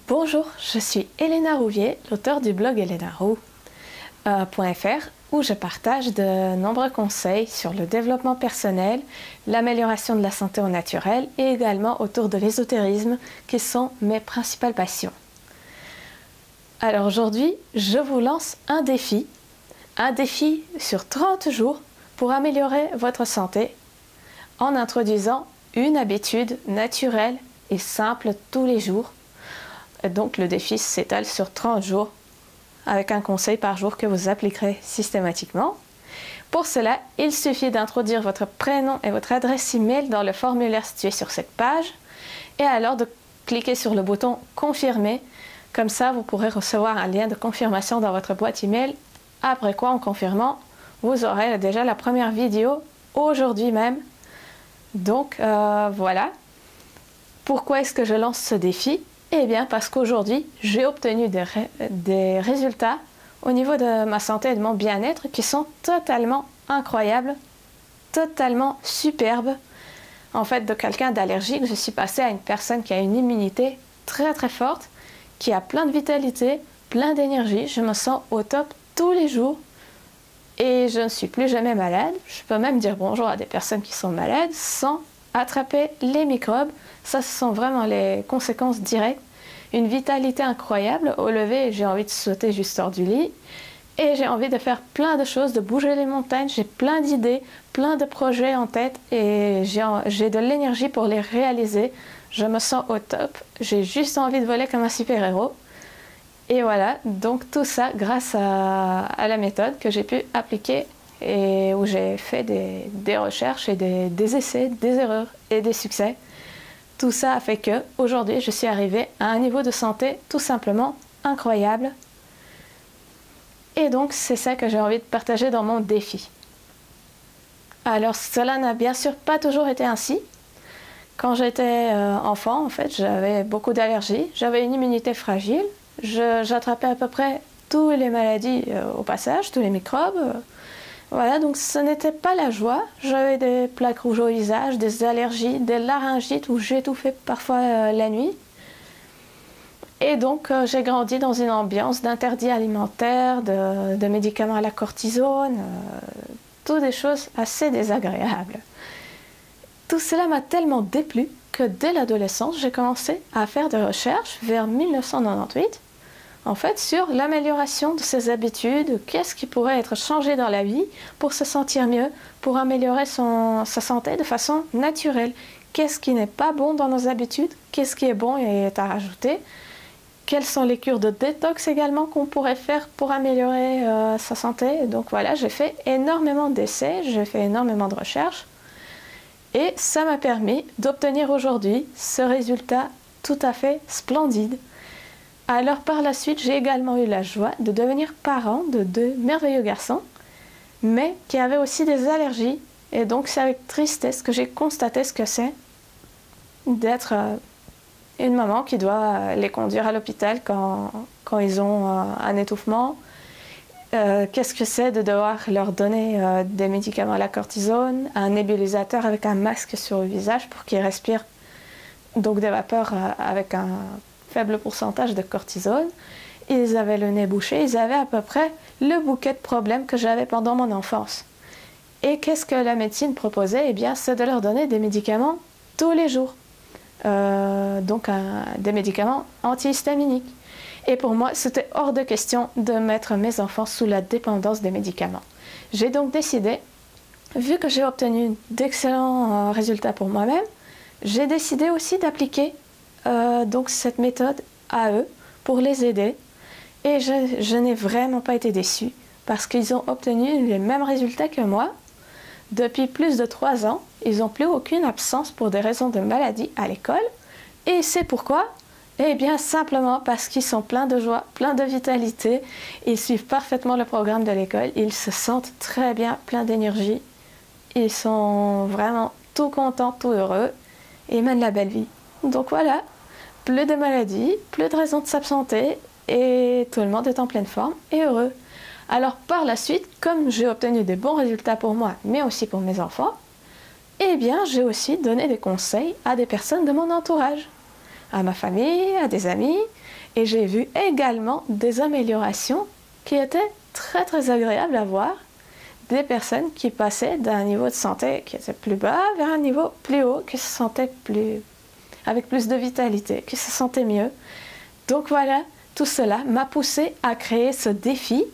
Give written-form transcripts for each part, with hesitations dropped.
Bonjour, je suis Elena Rouvier, l'auteure du blog elenaroux.fr où je partage de nombreux conseils sur le développement personnel, l'amélioration de la santé au naturel et également autour de l'ésotérisme qui sont mes principales passions. Alors aujourd'hui, je vous lance un défi sur 30 jours pour améliorer votre santé en introduisant une habitude naturelle et simple tous les jours. Et donc le défi s'étale sur 30 jours avec un conseil par jour que vous appliquerez systématiquement. Pour cela, il suffit d'introduire votre prénom et votre adresse email dans le formulaire situé sur cette page et alors de cliquer sur le bouton « Confirmer ». Comme ça, vous pourrez recevoir un lien de confirmation dans votre boîte email. Après quoi, en confirmant, vous aurez déjà la première vidéo aujourd'hui même. Donc voilà. Pourquoi est-ce que je lance ce défi ? Eh bien parce qu'aujourd'hui, j'ai obtenu des résultats au niveau de ma santé et de mon bien-être qui sont totalement incroyables, totalement superbes. En fait, de quelqu'un d'allergique, je suis passée à une personne qui a une immunité très très forte, qui a plein de vitalité, plein d'énergie. Je me sens au top tous les jours et je ne suis plus jamais malade. Je peux même dire bonjour à des personnes qui sont malades sans attraper les microbes. Ça, ce sont vraiment les conséquences directes. Une vitalité incroyable. Au lever, j'ai envie de sauter juste hors du lit. Et j'ai envie de faire plein de choses, de bouger les montagnes. J'ai plein d'idées, plein de projets en tête. Et j'ai de l'énergie pour les réaliser. Je me sens au top. J'ai juste envie de voler comme un super-héros. Et voilà, donc tout ça grâce à la méthode que j'ai pu appliquer et où j'ai fait des recherches et des essais, des erreurs et des succès. Tout ça a fait que aujourd'hui je suis arrivée à un niveau de santé tout simplement incroyable. Et donc c'est ça que j'ai envie de partager dans mon défi. Alors cela n'a bien sûr pas toujours été ainsi. Quand j'étais enfant, en fait, j'avais beaucoup d'allergies, j'avais une immunité fragile, j'attrapais à peu près toutes les maladies au passage, tous les microbes. Voilà, donc ce n'était pas la joie. J'avais des plaques rouges au visage, des allergies, des laryngites où j'étouffais parfois la nuit. Et donc j'ai grandi dans une ambiance d'interdits alimentaires, de médicaments à la cortisone, toutes des choses assez désagréables. Tout cela m'a tellement déplu que dès l'adolescence, j'ai commencé à faire des recherches vers 1998 en fait, sur l'amélioration de ses habitudes, qu'est-ce qui pourrait être changé dans la vie pour se sentir mieux, pour améliorer sa santé de façon naturelle. Qu'est-ce qui n'est pas bon dans nos habitudes, qu'est-ce qui est bon et est à rajouter. Quelles sont les cures de détox également qu'on pourrait faire pour améliorer sa santé. Donc voilà, j'ai fait énormément d'essais, j'ai fait énormément de recherches. Et ça m'a permis d'obtenir aujourd'hui ce résultat tout à fait splendide. Alors par la suite, j'ai également eu la joie de devenir parent de deux merveilleux garçons, mais qui avaient aussi des allergies. Et donc c'est avec tristesse que j'ai constaté ce que c'est d'être une maman qui doit les conduire à l'hôpital quand ils ont un étouffement. Qu'est-ce que c'est de devoir leur donner des médicaments à la cortisone, un nébulisateur avec un masque sur le visage pour qu'ils respirent donc des vapeurs avec un faible pourcentage de cortisone. Ils avaient le nez bouché, ils avaient à peu près le bouquet de problèmes que j'avais pendant mon enfance. Et qu'est-ce que la médecine proposait ? Eh bien, c'est de leur donner des médicaments tous les jours. Donc des médicaments antihistaminiques. Et pour moi, c'était hors de question de mettre mes enfants sous la dépendance des médicaments. J'ai donc décidé, vu que j'ai obtenu d'excellents résultats pour moi-même, j'ai décidé aussi d'appliquer donc cette méthode à eux pour les aider. Et je n'ai vraiment pas été déçue parce qu'ils ont obtenu les mêmes résultats que moi. Depuis plus de 3 ans, ils n'ont plus aucune absence pour des raisons de maladie à l'école. Et c'est pourquoi ? Eh bien simplement parce qu'ils sont pleins de joie, pleins de vitalité. Ils suivent parfaitement le programme de l'école. Ils se sentent très bien, pleins d'énergie. Ils sont vraiment tout contents, tout heureux et mènent la belle vie. Donc voilà, plus de maladies, plus de raisons de s'absenter et tout le monde est en pleine forme et heureux. Alors par la suite, comme j'ai obtenu des bons résultats pour moi, mais aussi pour mes enfants, eh bien j'ai aussi donné des conseils à des personnes de mon entourage, à ma famille, à des amis, et j'ai vu également des améliorations qui étaient très très agréables à voir. Des personnes qui passaient d'un niveau de santé qui était plus bas vers un niveau plus haut, qui se sentaient avec plus de vitalité, qui se sentaient mieux. Donc voilà, tout cela m'a poussé à créer ce défi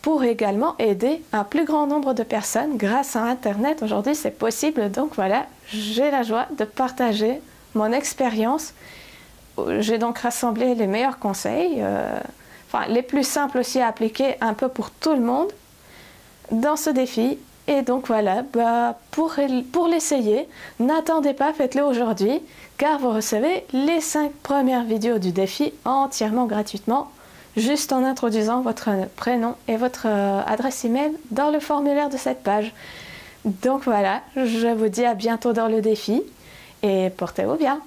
pour également aider un plus grand nombre de personnes grâce à Internet. Aujourd'hui, c'est possible. Donc voilà, j'ai la joie de partager mon expérience. J'ai donc rassemblé les meilleurs conseils, les plus simples aussi à appliquer un peu pour tout le monde dans ce défi. Et donc voilà, pour l'essayer, n'attendez pas, faites-le aujourd'hui, car vous recevez les 5 premières vidéos du défi entièrement gratuitement, juste en introduisant votre prénom et votre adresse email dans le formulaire de cette page. Donc voilà, je vous dis à bientôt dans le défi et portez-vous bien.